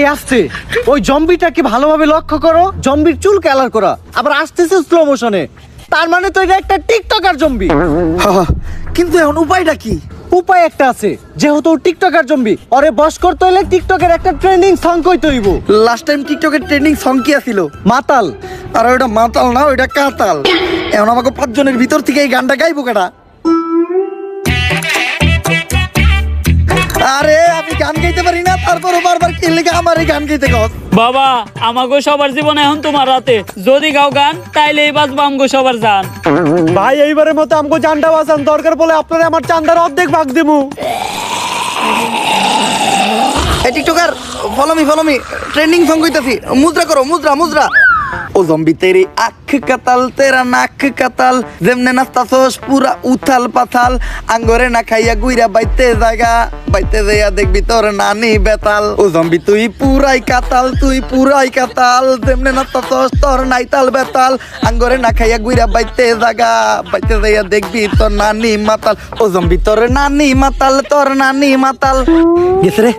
এই আসছে ওই জম্বিটাকে ভালোভাবে লক্ষ্য করো, জম্বির চুল কালার করা, আবার আসতেছে স্লো মোশনে। তার মানে তো এটা একটা টিকটকার জম্বি। কিন্তু এখন উপায়টা কি? উপায় একটা আছে, যেহেতু টিকটকার জম্বি, ওরে বশ করতে হইলে টিকটকের একটা ট্রেন্ডিং সং কইতে হইব। লাস্ট টাইম টিকটকের ট্রেন্ডিং সং কি আছিল? মাতাল। আর ওটা মাতাল না, ওইটা কাতাল। এখন আমাকে 5 জনের ভিতর থেকে এই গানটা গাইবো কেডা? আরে আমি গান গাইতে পারি না, তারপরও বারবার কি লেগে আমার এই গান গাইতে কস? বাবা আমাগো সবার জীবন এখন তোমার হাতে, যদি গাও গান তাইলে বাঁচবো আমগো সবার জান। ভাই এইবারের মতো আমগো জানটা বাঁচান, দরকার বলে আপনারা আমার চান্দার অর্ধেক ভাগ দিমু। এই TikToker follow me trending song কইতাছি, মুদ্রা করো, মুদ্রা মুদ্রা। ও জম্বি তেরি আখ কাতাল তেরা নাক কাতাল, যেমনে নাস্তাছস পুরা উথাল পাথাল, আঙ্গরে না খাইয়া গুইরা বাইতে জায়গা, বাইতে যাইয়া দেখবি তোর নানি বেতাল। ও জম্বি তুই পুরাই কাতাল, তুই পুরাই কাতাল, যেমনে নাস্তাছস তোর নাইতাল বেতাল, আঙ্গরে না খাইয়া গুইরা বাইতে জায়গা, বাইতে যাইয়া দেখবি তোর নানি মাতাল। ও জম্বি তোর নানি মাতাল, তোর নানি মাতাল। গেছে রে।